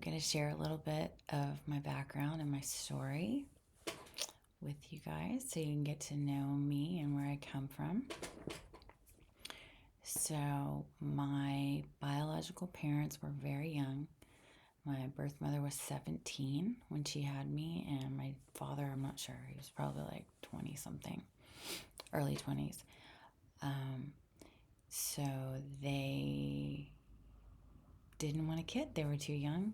going to share a little bit of my background and my story with you guys so you can get to know me and where I come from. So, my biological parents were very young. My birth mother was 17 when she had me, and my father, I'm not sure, he was probably like 20 something, early 20s. So they didn't want a kid. They were too young.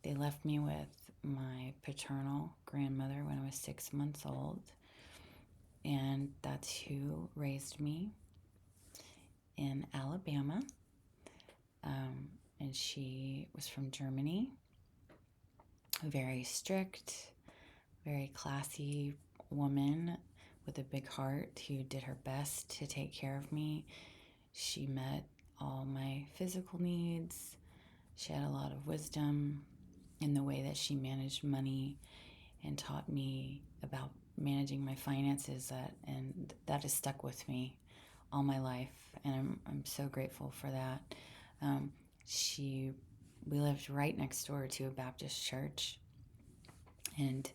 They left me with my paternal grandmother when I was 6 months old, and that's who raised me in Alabama. And she was from Germany. Very strict, very classy woman with a big heart who did her best to take care of me. She met all my physical needs. She had a lot of wisdom in the way that she managed money and taught me about managing my finances, and that has stuck with me all my life, and I'm so grateful for that. We lived right next door to a Baptist church, and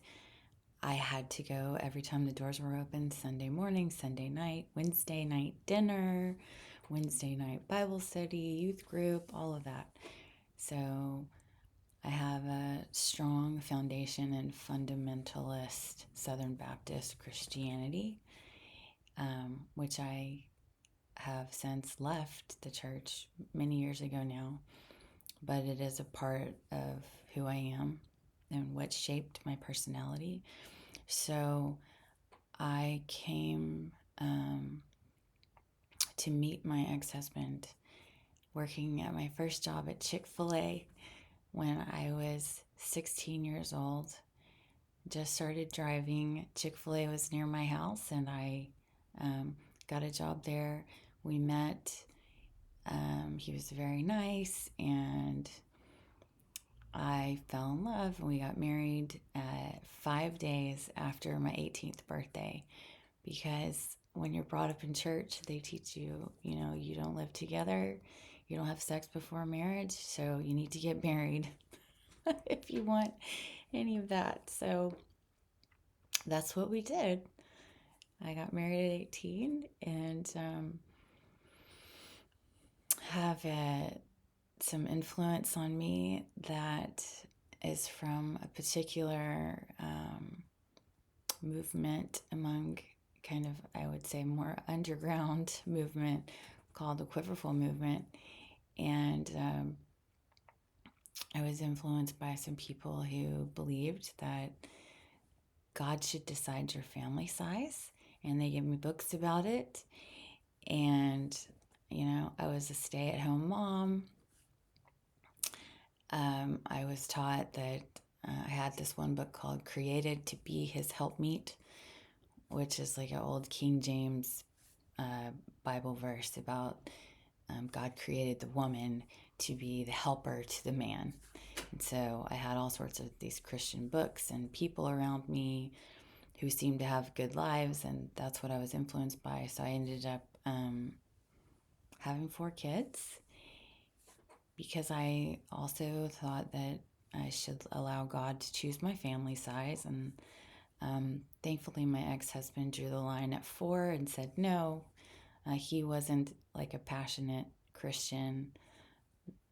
I had to go every time the doors were open: Sunday morning, Sunday night, Wednesday night dinner, Wednesday night Bible study, youth group, all of that. So I have a strong foundation in fundamentalist Southern Baptist Christianity, which I have since left the church many years ago now, but it is a part of who I am and what shaped my personality. So I came to meet my ex-husband working at my first job at Chick-fil-A when I was 16 years old. Just started driving. Chick-fil-A was near my house, and I got a job there. We met. He was very nice, and I fell in love, and we got married 5 days after my 18th birthday, because when you're brought up in church, they teach you, you don't live together, you don't have sex before marriage, so you need to get married if you want any of that. So that's what we did. I got married at 18 and have some influence on me that is from a particular movement among kind of, I would say, more underground movement called the quiverfull movement. And I was influenced by some people who believed that God should decide your family size, and they gave me books about it. And, I was a stay-at-home mom. I was taught that I had this one book called Created to Be His Helpmeet, which is like an old King James Bible verse about God created the woman to be the helper to the man. And so I had all sorts of these Christian books and people around me who seemed to have good lives, and that's what I was influenced by. So I ended up having 4 kids because I also thought that I should allow God to choose my family size. And thankfully, my ex-husband drew the line at 4 and said no. He wasn't like a passionate Christian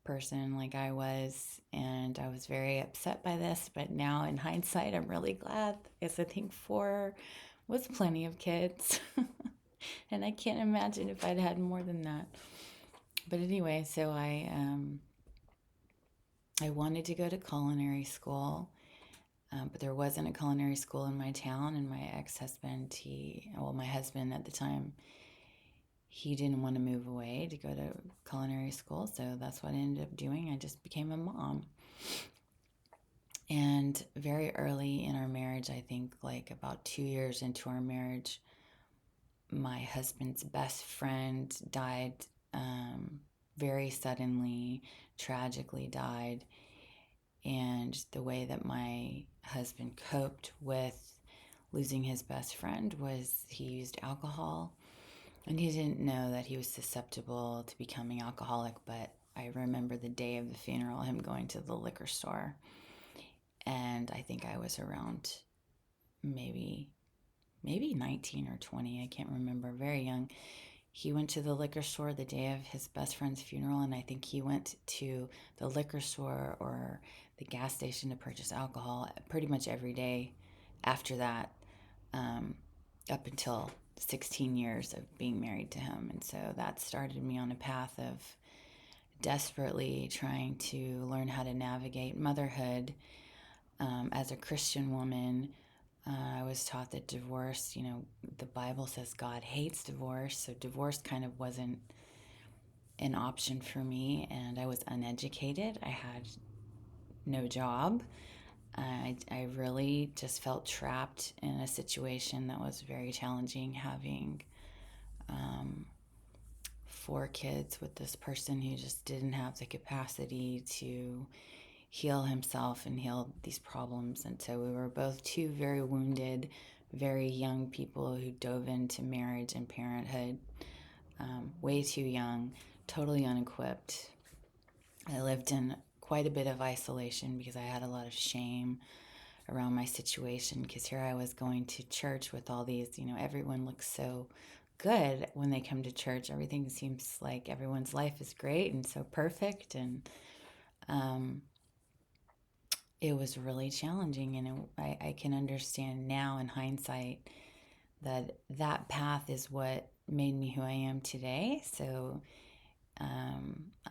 person like I was, and I was very upset by this, but now in hindsight I'm really glad, because I think 4 was plenty of kids. And I can't imagine if I'd had more than that. But anyway, so I wanted to go to culinary school, but there wasn't a culinary school in my town, and my ex-husband, my husband at the time, he didn't want to move away to go to culinary school, so that's what I ended up doing. I just became a mom. And very early in our marriage, I think like about 2 years into our marriage, my husband's best friend died very suddenly, tragically died. And the way that my husband coped with losing his best friend was he used alcohol. And he didn't know that he was susceptible to becoming alcoholic, but I remember the day of the funeral, him going to the liquor store. And I think I was around maybe 19 or 20, I can't remember, very young. He went to the liquor store the day of his best friend's funeral, and I think he went to the liquor store or the gas station to purchase alcohol pretty much every day after that, um, up until 16 years of being married to him. And so that started me on a path of desperately trying to learn how to navigate motherhood. As a Christian woman, I was taught that divorce, the Bible says God hates divorce, so divorce kind of wasn't an option for me, and I was uneducated. I had no job. I really just felt trapped in a situation that was very challenging, having um, 4 kids with this person who just didn't have the capacity to heal himself and heal these problems. And so we were both two very wounded, very young people who dove into marriage and parenthood way too young, totally unequipped. I lived in quite a bit of isolation because I had a lot of shame around my situation, because here I was going to church with all these, everyone looks so good when they come to church. Everything seems like everyone's life is great and so perfect. And um, it was really challenging. And I can understand now in hindsight that that path is what made me who I am today. So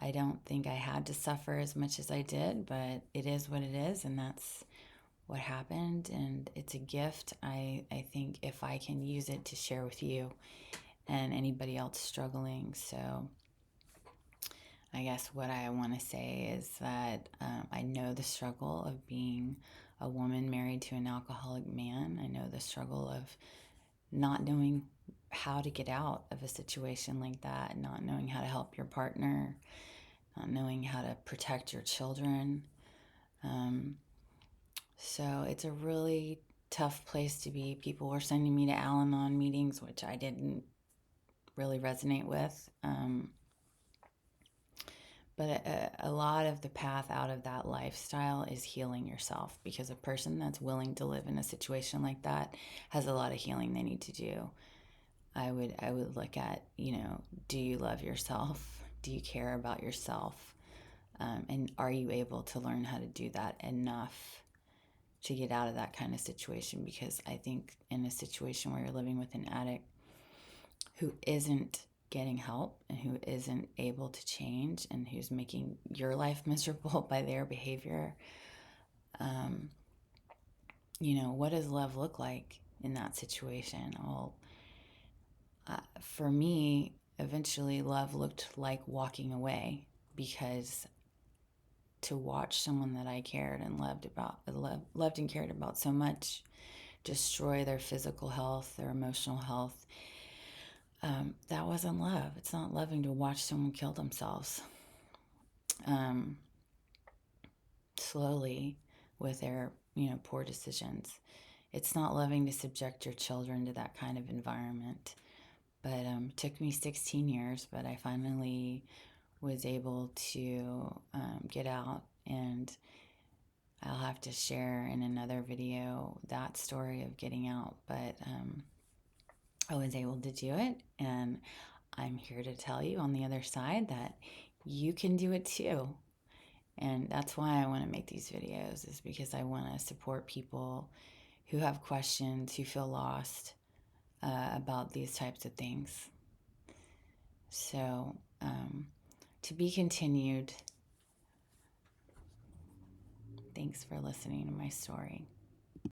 I don't think I had to suffer as much as I did, but it is what it is, and that's what happened. And it's a gift. I think if I can use it to share with you and anybody else struggling. So I guess what I want to say is that I know the struggle of being a woman married to an alcoholic man. I know the struggle of not knowing how to get out of a situation like that, not knowing how to help your partner, not knowing how to protect your children. So it's a really tough place to be. People were sending me to Al Anon meetings, which I didn't really resonate with. But a lot of the path out of that lifestyle is healing yourself, because a person that's willing to live in a situation like that has a lot of healing they need to do. I would look at, do you love yourself? Do you care about yourself? And are you able to learn how to do that enough to get out of that kind of situation? Because I think in a situation where you're living with an addict who isn't getting help and who isn't able to change and who's making your life miserable by their behavior, what does love look like in that situation? Well, for me, eventually love looked like walking away, because to watch someone that I cared and loved and cared about so much destroy their physical health, their emotional health, that wasn't love. It's not loving to watch someone kill themselves um, slowly with their poor decisions. It's not loving to subject your children to that kind of environment. But it took me 16 years, but I finally was able to get out, and I'll have to share in another video that story of getting out. But I was able to do it, and I'm here to tell you on the other side that you can do it too. And that's why I want to make these videos, is because I want to support people who have questions, who feel lost about these types of things. So, to be continued. Thanks for listening to my story.